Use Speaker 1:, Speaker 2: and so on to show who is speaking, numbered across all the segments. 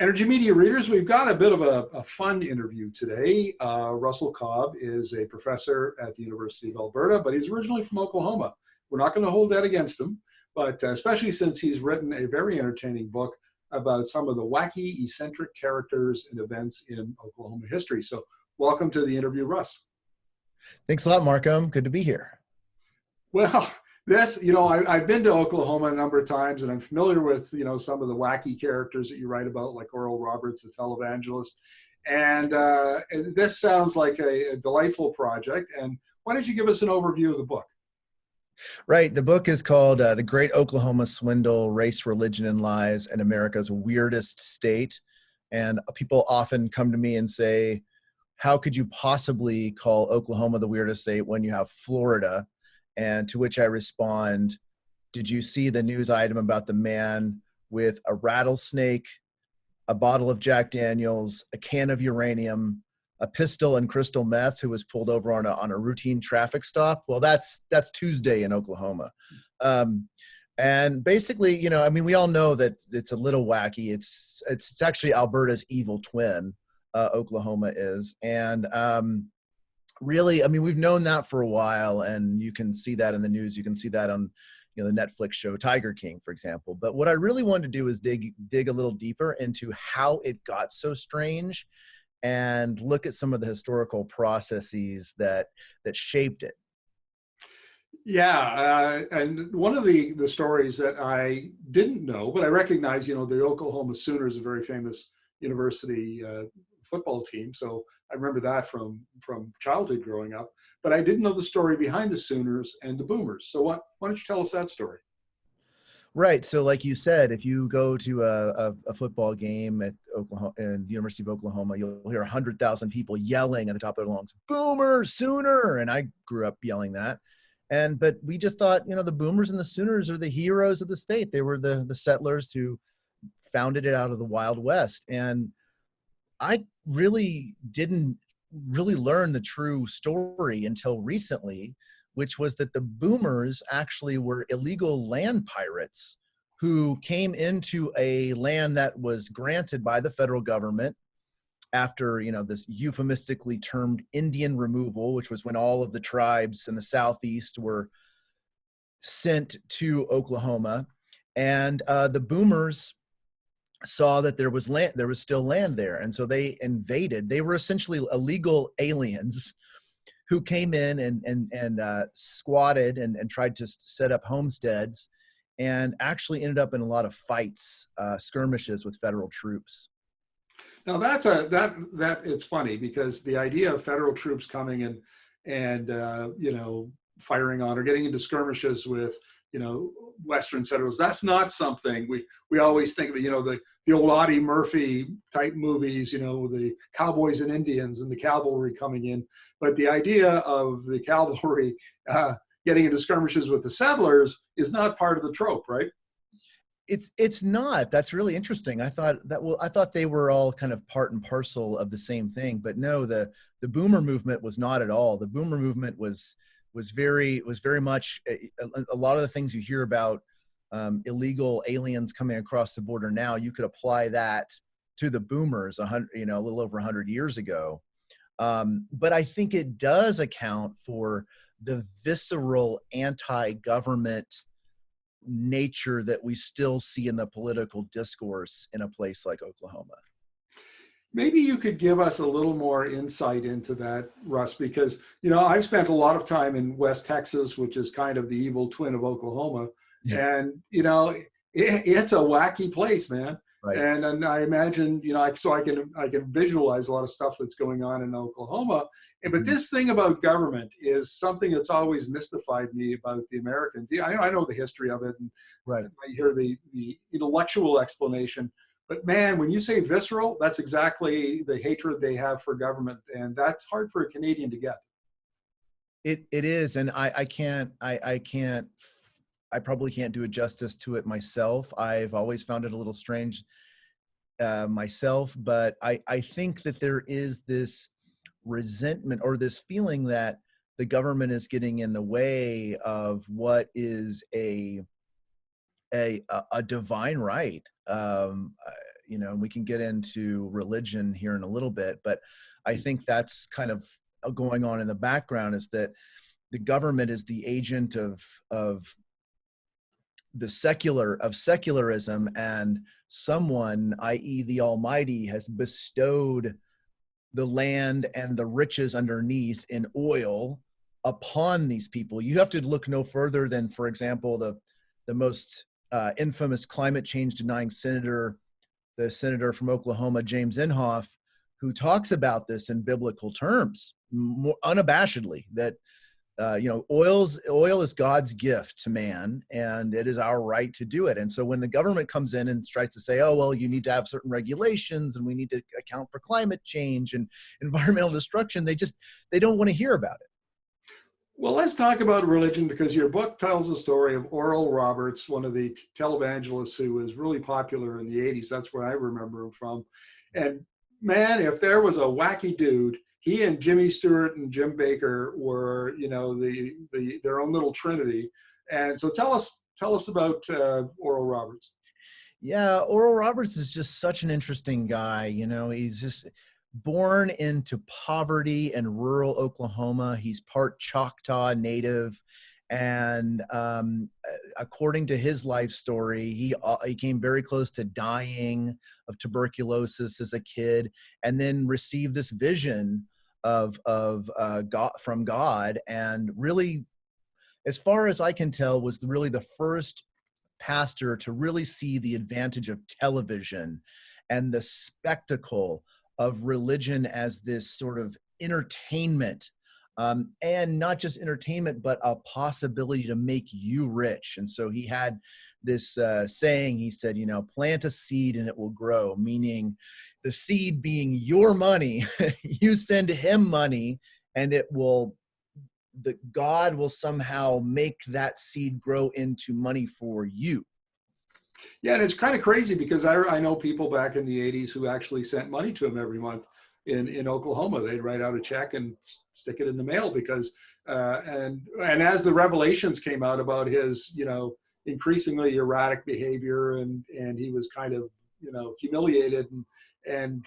Speaker 1: Energy Media readers, we've got a bit of a fun interview today. Russell Cobb is a professor at the University of Alberta, but he's originally from Oklahoma. We're not going to hold that against him, but especially since he's written a very entertaining book about some of the wacky, eccentric characters and events in Oklahoma history. So welcome to the interview, Russ.
Speaker 2: Thanks a lot, Markham. Good to be here.
Speaker 1: Well, I've been to Oklahoma a number of times, and I'm familiar with, some of the wacky characters that you write about, like Oral Roberts, the televangelist. And this sounds like a delightful project. And why don't you give us an overview of the book?
Speaker 2: Right. The book is called The Great Oklahoma Swindle, Race, Religion, and Lies in America's Weirdest State. And people often come to me and say, how could you possibly call Oklahoma the weirdest state when you have Florida? And to which I respond, did you see the news item about the man with a rattlesnake, a bottle of Jack Daniels, a can of uranium, a pistol and crystal meth who was pulled over on a routine traffic stop? Well, that's Tuesday in Oklahoma. And basically, we all know that it's a little wacky. It's actually Alberta's evil twin, Oklahoma is. And really, we've known that for a while, and you can see that in the news. You can see that on, the Netflix show Tiger King, for example. But what I really wanted to do is dig a little deeper into how it got so strange and look at some of the historical processes that shaped it.
Speaker 1: Yeah, and one of the stories that I didn't know, but I recognize, the Oklahoma Sooners, a very famous university football team. So I remember that from childhood growing up, but I didn't know the story behind the Sooners and the Boomers. So why don't you tell us that story?
Speaker 2: Right. So like you said, if you go to a football game at Oklahoma and the University of Oklahoma, you'll hear 100,000 people yelling at the top of their lungs, Boomer, Sooner. And I grew up yelling that. But we just thought, the Boomers and the Sooners are the heroes of the state. They were the settlers who founded it out of the Wild West. And I really didn't learn the true story until recently, which was that the Boomers actually were illegal land pirates who came into a land that was granted by the federal government after, this euphemistically termed Indian removal, which was when all of the tribes in the Southeast were sent to Oklahoma. And the Boomers saw that there was still land there. And so they invaded. They were essentially illegal aliens who came in and squatted and tried to set up homesteads, and actually ended up in a lot of fights, skirmishes with federal troops.
Speaker 1: Now that it's funny because the idea of federal troops coming and firing on or getting into skirmishes with Western settlers, that's not something we always think of. The old Audie Murphy type movies, the cowboys and Indians and the cavalry coming in. But the idea of the cavalry getting into skirmishes with the settlers is not part of the trope, right?
Speaker 2: It's not. That's really interesting. I thought they were all kind of part and parcel of the same thing, but no, the Boomer movement was not at all. The Boomer movement was very much a lot of the things you hear about illegal aliens coming across the border now. You could apply that to the Boomers a little over 100 years ago. But I think it does account for the visceral anti-government nature that we still see in the political discourse in a place like Oklahoma.
Speaker 1: Maybe you could give us a little more insight into that, Russ, because, I've spent a lot of time in West Texas, which is kind of the evil twin of Oklahoma. Yeah. And, it's a wacky place, man. Right. And I imagine, so I can visualize a lot of stuff that's going on in Oklahoma. But this thing about government is something that's always mystified me about the Americans. I know the history of it, and right. I hear the intellectual explanation. But man, when you say visceral, that's exactly the hatred they have for government, and that's hard for a Canadian to get.
Speaker 2: It is, and I probably can't do it justice to it myself. I've always found it a little strange myself, but I think that there is this resentment or this feeling that the government is getting in the way of what is a divine right. you know, we can get into religion here in a little bit, but I think that's kind of going on in the background, is that the government is the agent of secularism, and someone, i.e. the Almighty, has bestowed the land and the riches underneath in oil upon these people. You have to look no further than, for example, the most infamous climate change denying senator, the senator from Oklahoma, James Inhofe, who talks about this in biblical terms, more unabashedly, that you know, oil is God's gift to man, and it is our right to do it. And so when the government comes in and tries to say, oh, well, you need to have certain regulations and we need to account for climate change and environmental destruction, they don't want to hear about it.
Speaker 1: Well, let's talk about religion, because your book tells the story of Oral Roberts, one of the televangelists who was really popular in the 80s. That's where I remember him from. And man, if there was a wacky dude, he and Jimmy Stewart and Jim Baker were, you know, their own little trinity. And so tell us about Oral Roberts.
Speaker 2: Yeah, Oral Roberts is just such an interesting guy. You know, he's just born into poverty in rural Oklahoma. He's part Choctaw native. And according to his life story, he came very close to dying of tuberculosis as a kid, and then received this vision of God, from God, and really, as far as I can tell, was really the first pastor to really see the advantage of television and the spectacle of religion as this sort of entertainment. And not just entertainment, but a possibility to make you rich. And so he had this saying, he said, you know, plant a seed and it will grow, meaning the seed being your money. You send him money and God will somehow make that seed grow into money for you.
Speaker 1: Yeah, and it's kind of crazy, because I know people back in the 80s who actually sent money to him every month in Oklahoma. They'd write out a check and stick it in the mail, because and as the revelations came out about his, you know, increasingly erratic behavior, and he was kind of, you know, humiliated and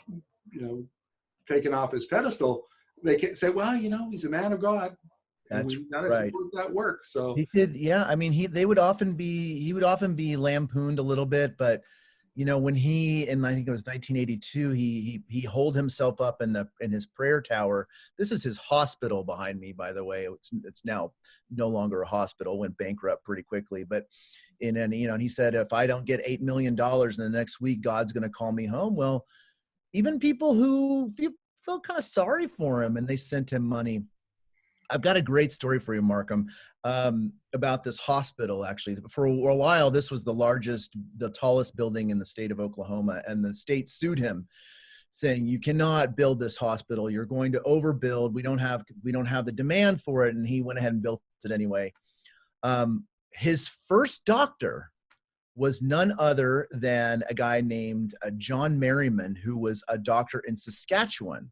Speaker 1: you know, taken off his pedestal, they can say, well, you know, he's a man of God.
Speaker 2: That's
Speaker 1: we gotta
Speaker 2: right.
Speaker 1: support that work. So
Speaker 2: he did, yeah. I mean, he would often be lampooned a little bit, but you know, when in I think it was 1982, he holed himself up in his prayer tower. This is his hospital behind me, by the way. It's now no longer a hospital, went bankrupt pretty quickly. But you know, and he said, if I don't get $8 million in the next week, God's going to call me home. Well, even people who felt kind of sorry for him, and they sent him money. I've got a great story for you, Markham, about this hospital. Actually, for a while, this was the tallest building in the state of Oklahoma, and the state sued him, saying, you cannot build this hospital. You're going to overbuild. We don't have the demand for it. And he went ahead and built it anyway. His first doctor was none other than a guy named John Merriman, who was a doctor in Saskatchewan.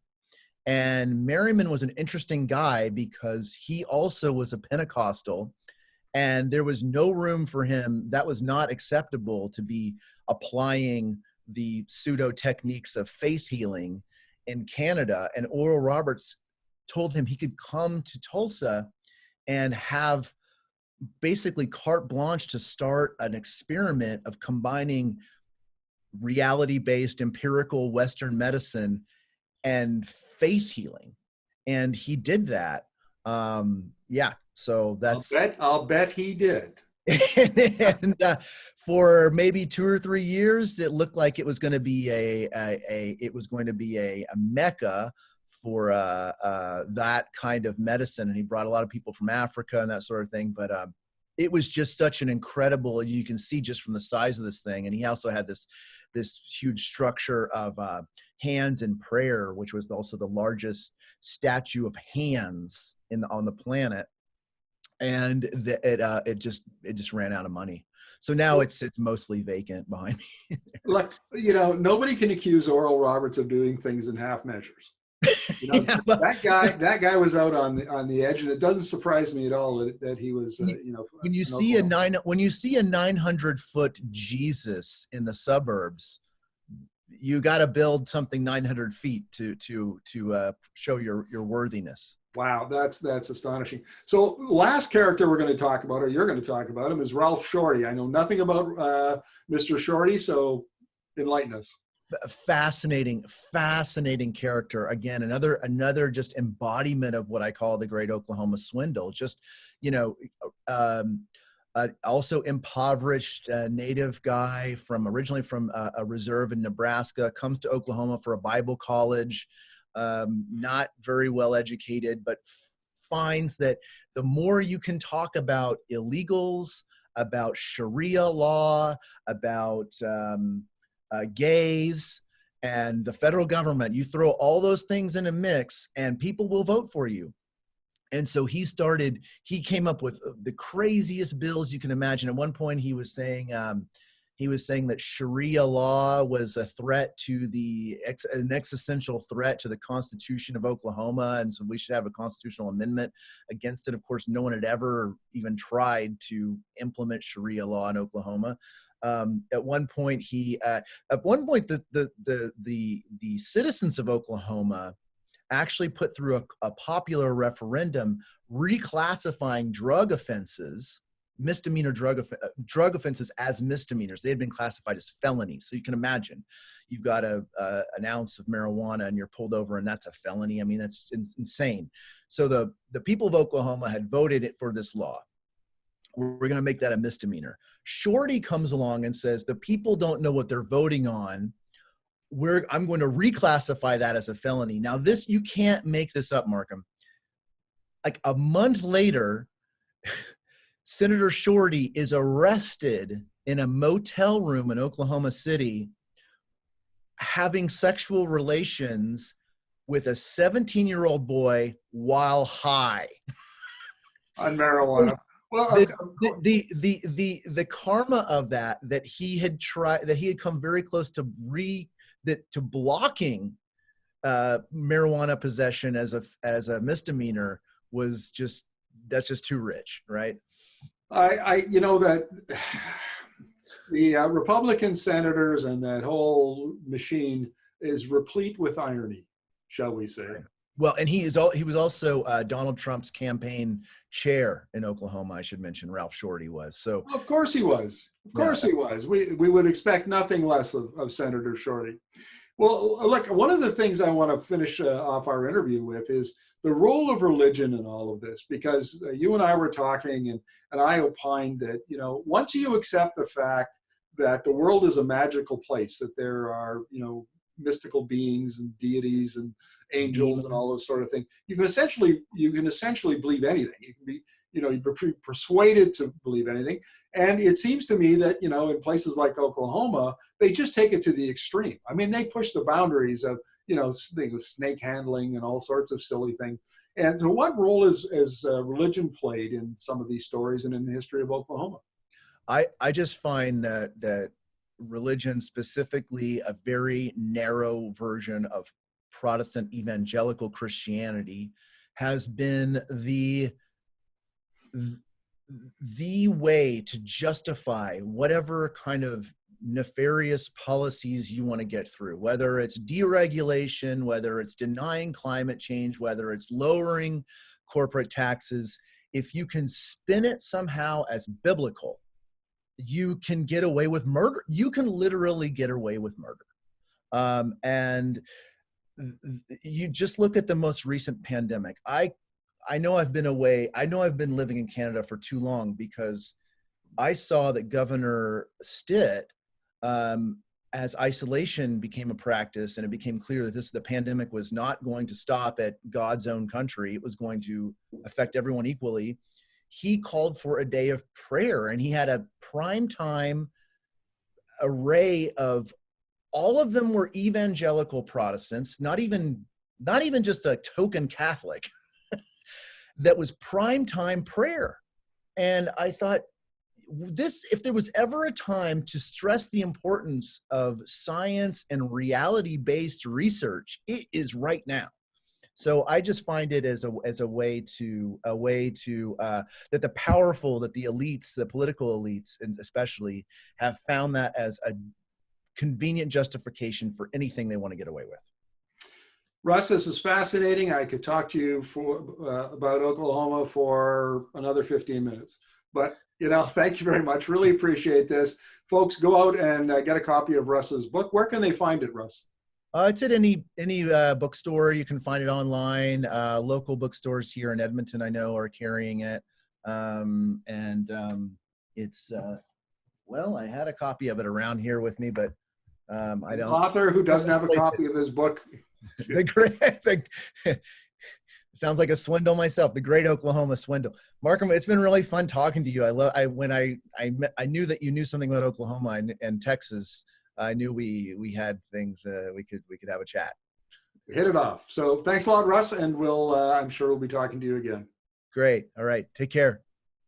Speaker 2: And Merriman was an interesting guy because he also was a Pentecostal, and there was no room for him. That was not acceptable to be applying the pseudo techniques of faith healing in Canada. And Oral Roberts told him he could come to Tulsa and have basically carte blanche to start an experiment of combining reality-based empirical Western medicine and faith healing. And he did that. Yeah. So that's,
Speaker 1: I'll bet he did.
Speaker 2: and for maybe 2 or 3 years, it looked like it was going to be a mecca for that kind of medicine. And he brought a lot of people from Africa and that sort of thing. But it was just such an incredible, you can see just from the size of this thing. And he also had this huge structure of hands in prayer, which was also the largest statue of hands on the planet. And it just ran out of money. So now it's mostly vacant behind me.
Speaker 1: Look, you know, nobody can accuse Oral Roberts of doing things in half measures. You know,
Speaker 2: Yeah, but
Speaker 1: that guy was out on the edge, and it doesn't surprise me at all that he was. You know,
Speaker 2: when you see a 900-foot Jesus in the suburbs, you got to build something 900 feet to show your worthiness.
Speaker 1: Wow, that's astonishing. So last character we're going to talk about, or you're going to talk about him, is Ralph Shorty. I know nothing about Mr. Shorty, so enlighten us.
Speaker 2: Fascinating character. Again, another just embodiment of what I call the great Oklahoma swindle. Just, you know, also impoverished native guy originally from a reserve in Nebraska, comes to Oklahoma for a Bible college, not very well educated, but finds that the more you can talk about illegals, about Sharia law, about gays, and the federal government, you throw all those things in a mix and people will vote for you. And so he came up with the craziest bills you can imagine. At one point he was saying that Sharia law was a threat to an existential threat to the Constitution of Oklahoma. And so we should have a constitutional amendment against it. Of course, no one had ever even tried to implement Sharia law in Oklahoma. At one point, the citizens of Oklahoma actually put through a popular referendum reclassifying misdemeanor drug offenses as misdemeanors. They had been classified as felonies. So you can imagine, you've got an ounce of marijuana and you're pulled over and that's a felony. I mean, that's insane. So the people of Oklahoma had voted for this law. We're going to make that a misdemeanor. Shorty comes along and says, the people don't know what they're voting on. I'm going to reclassify that as a felony. Now this, you can't make this up, Markham. Like a month later, Senator Shorty is arrested in a motel room in Oklahoma City, having sexual relations with a 17-year-old boy while high
Speaker 1: On marijuana. Well,
Speaker 2: the karma of that he had come very close to blocking marijuana possession as a misdemeanor that's just too rich, right?
Speaker 1: You know that the Republican senators and that whole machine is replete with irony, shall we say?
Speaker 2: Well, and he was also Donald Trump's campaign chair in Oklahoma. I should mention Ralph Shorty was. So
Speaker 1: of course he was. Of course he was. We would expect nothing less of Senator Shorty. Well, look, one of the things I want to finish off our interview with is the role of religion in all of this, because you and I were talking, and I opined that, you know, once you accept the fact that the world is a magical place, that there are, you know, mystical beings and deities and angels and all those sort of things, you can essentially believe anything. You can be, you know, you're persuaded to believe anything. And it seems to me that, you know, in places like Oklahoma, they just take it to the extreme. I mean, they push the boundaries of, you know, snake handling and all sorts of silly things. And so what role is religion played in some of these stories and in the history of Oklahoma?
Speaker 2: I just find that religion, specifically a very narrow version of Protestant evangelical Christianity, has been the way to justify whatever kind of nefarious policies you want to get through, whether it's deregulation, whether it's denying climate change, whether it's lowering corporate taxes. If you can spin it somehow as biblical, you can get away with murder. You can literally get away with murder. And you just look at the most recent pandemic. I know I've been away. I know I've been living in Canada for too long, because I saw that Governor Stitt, as isolation became a practice and it became clear that the pandemic was not going to stop at God's own country, it was going to affect everyone equally. He called for a day of prayer, and he had a primetime array of, all of them were evangelical Protestants, not even just a token Catholic. That was primetime prayer. And I thought, if there was ever a time to stress the importance of science and reality-based research, it is right now. So I just find it as a way to that the powerful, that the elites, the political elites, and especially, have found that as a convenient justification for anything they want to get away with.
Speaker 1: Russ, this is fascinating. I could talk to you about Oklahoma for another 15 minutes. But, thank you very much. Really appreciate this. Folks, go out and get a copy of Russ's book. Where can they find it, Russ?
Speaker 2: It's at any bookstore. You can find it online. Local bookstores here in Edmonton, I know, are carrying it. It's, well, I had a copy of it around here with me, but I don't.
Speaker 1: Author who doesn't have a copy of his book.
Speaker 2: Sounds like a swindle myself. The great Oklahoma swindle. Markham, it's been really fun talking to you. When I knew that you knew something about Oklahoma and Texas. I knew we had things we could have a chat.
Speaker 1: Hit it off. So thanks a lot, Russ, and I'm sure we'll be talking to you again.
Speaker 2: Great. All right. Take care.